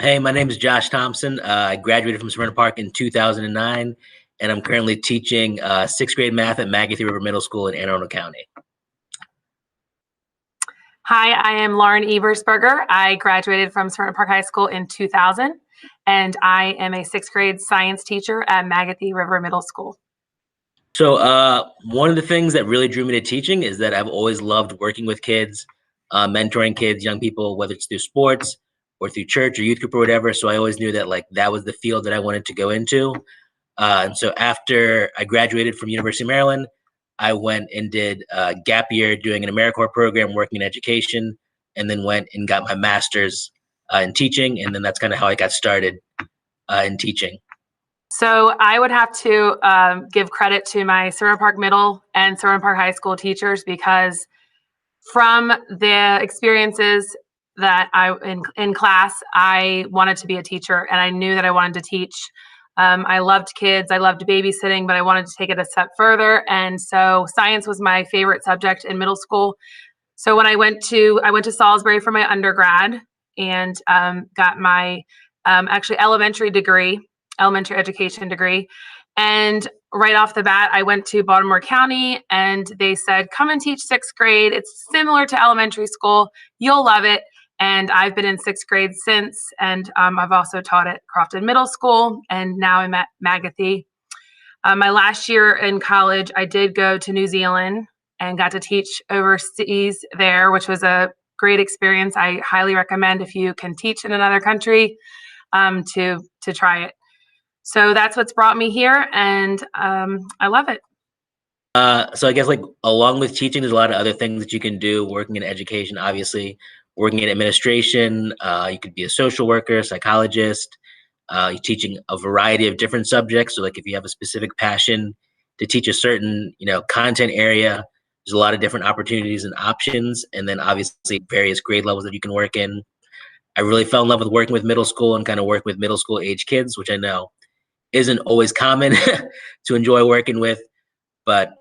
Hey, my name is Josh Thompson. I graduated from Smyrna Park in 2009, and I'm currently teaching sixth grade math at Magothy River Middle School in Anne Arundel County. Hi, I am Lauren Eversberger. I graduated from Smyrna Park High School in 2000, and I am a sixth grade science teacher at Magothy River Middle School. So one of the things that really drew me to teaching is that I've always loved working with kids, mentoring kids, young people, whether it's through sports or through church or youth group or whatever. So I always knew that that was the field that I wanted to go into. And so after I graduated from University of Maryland, I went and did a gap year doing an AmeriCorps program, working in education, and then went and got my master's in teaching. And then that's kind of how I got started in teaching. So I would have to give credit to my Smyrna Park Middle and Smyrna Park High School teachers, because from the experiences that in class, I wanted to be a teacher, and I knew that I wanted to teach. I loved kids, I loved babysitting, but I wanted to take it a step further. And so science was my favorite subject in middle school. So when I went to Salisbury for my undergrad and got my actually elementary education degree. And right off the bat, I went to Baltimore County and they said, come and teach sixth grade. It's similar to elementary school. You'll love it. And I've been in sixth grade since. And I've also taught at Crofton Middle School, and now I'm at Magothy. My last year in college, I did go to New Zealand and got to teach overseas there, which was a great experience. I highly recommend, if you can teach in another country, to try it. So that's what's brought me here, and I love it. So I guess along with teaching, there's a lot of other things that you can do. Working in education, obviously, working in administration, you could be a social worker, psychologist. You're teaching a variety of different subjects. So if you have a specific passion to teach a certain content area, there's a lot of different opportunities and options. And then obviously various grade levels that you can work in. I really fell in love with working with middle school and kind of work with middle school age kids, which I know isn't always common to enjoy working with, but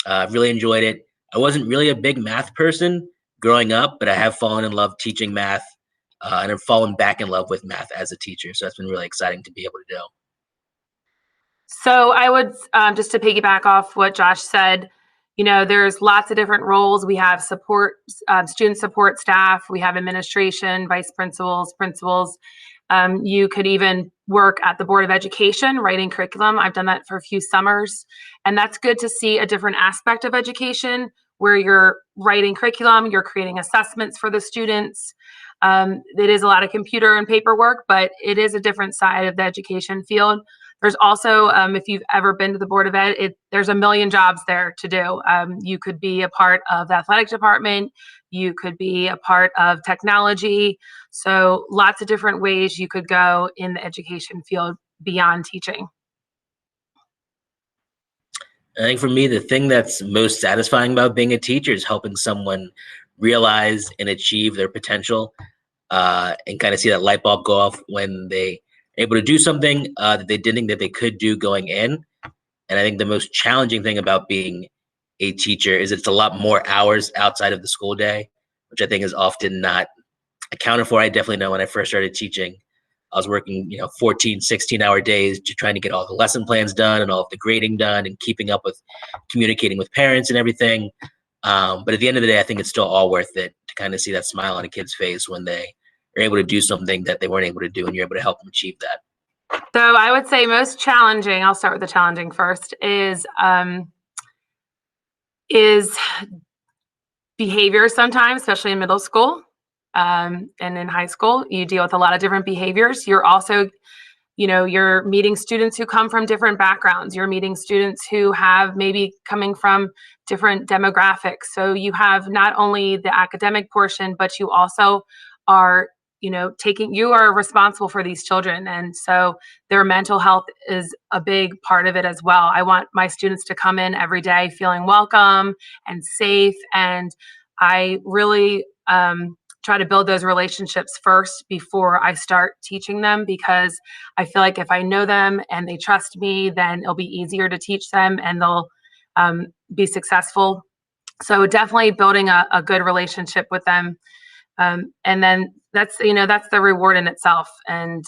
I've really enjoyed it. I wasn't really a big math person growing up, but I have fallen in love teaching math, and I've fallen back in love with math as a teacher. So that's been really exciting to be able to do. So I would, just to piggyback off what Josh said, there's lots of different roles. We have student support staff, we have administration, vice principals, principals. You could even work at the Board of Education, writing curriculum. I've done that for a few summers, and that's good to see a different aspect of education where you're writing curriculum, you're creating assessments for the students. It is a lot of computer and paperwork, but it is a different side of the education field. There's also, if you've ever been to the Board of Ed, there's a million jobs there to do. You could be a part of the athletic department, you could be a part of technology. So lots of different ways you could go in the education field beyond teaching. I think for me, the thing that's most satisfying about being a teacher is helping someone realize and achieve their potential, and kind of see that light bulb go off when they able to do something that they didn't think that they could do going in. And I think the most challenging thing about being a teacher is it's a lot more hours outside of the school day, which I think is often not accounted for. I definitely know when I first started teaching, I was working 14, 16-hour days, just trying to get all the lesson plans done and all of the grading done and keeping up with communicating with parents and everything. But at the end of the day, I think it's still all worth it to kind of see that smile on a kid's face when they are able to do something that they weren't able to do, and you're able to help them achieve that. So I would say most challenging, I'll start with the challenging first, is behavior sometimes, especially in middle school, and in high school. You deal with a lot of different behaviors. You're also, you're meeting students who come from different backgrounds. You're meeting students who have maybe coming from different demographics. So you have not only the academic portion, but you also are you are responsible for these children. And so their mental health is a big part of it as well. I want my students to come in every day feeling welcome and safe. And I really try to build those relationships first before I start teaching them, because I feel like if I know them and they trust me, then it'll be easier to teach them and they'll be successful. So definitely building a good relationship with them. And then that's the reward in itself, and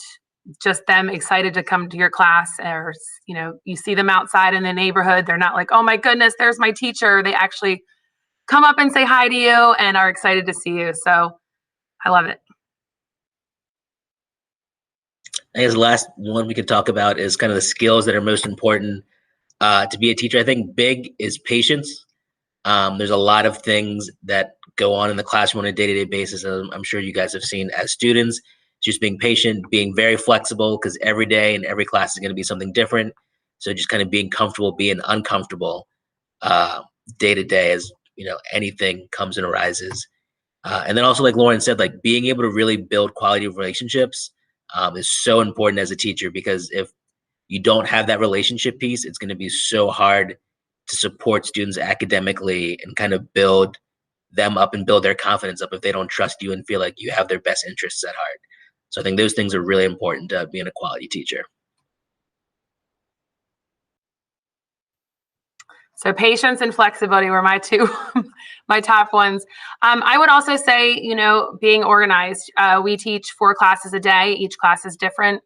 just them excited to come to your class, or you see them outside in the neighborhood. They're not like, oh my goodness, there's my teacher. They actually come up and say hi to you and are excited to see you. So I love it. I guess the last one we could talk about is kind of the skills that are most important to be a teacher. I think big is patience. There's a lot of things that go on in the classroom on a day-to-day basis. I'm sure you guys have seen as students, just being patient, being very flexible, because every day and every class is going to be something different. So just kind of being comfortable, being uncomfortable day to day as anything comes and arises. And then also, like Lauren said, like being able to really build quality of relationships is so important as a teacher, because if you don't have that relationship piece, it's going to be so hard to support students academically and kind of build them up and build their confidence up if they don't trust you and feel like you have their best interests at heart. So I think those things are really important to being a quality teacher. So patience and flexibility were my two, my top ones. I would also say, being organized. We teach 4 classes a day. Each class is different.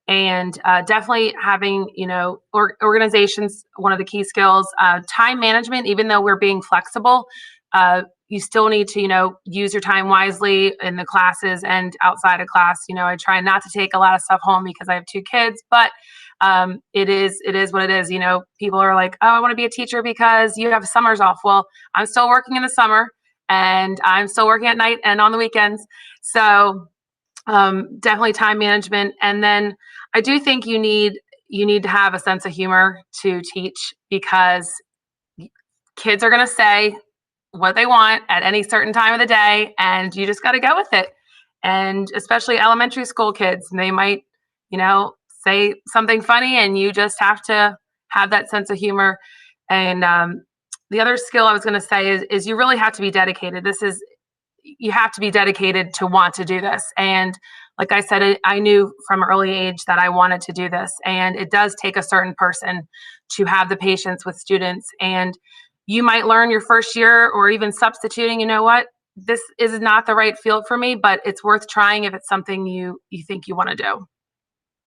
And definitely having, organization's one of the key skills. Time management, even though we're being flexible, you still need to, use your time wisely in the classes and outside of class. I try not to take a lot of stuff home because I have 2 kids, but it is what it is. People are like, oh, I want to be a teacher because you have summers off. Well, I'm still working in the summer and I'm still working at night and on the weekends. So definitely time management. And then I do think you need to have a sense of humor to teach, because kids are going to say what they want at any certain time of the day, and you just got to go with it. And especially elementary school kids, they might, say something funny, and you just have to have that sense of humor. And the other skill I was going to say is you really have to be dedicated. You have to be dedicated to want to do this. And like I said, I knew from an early age that I wanted to do this. And it does take a certain person to have the patience with students. And you might learn your first year or even substituting, this is not the right field for me, but it's worth trying if it's something you think you want to do.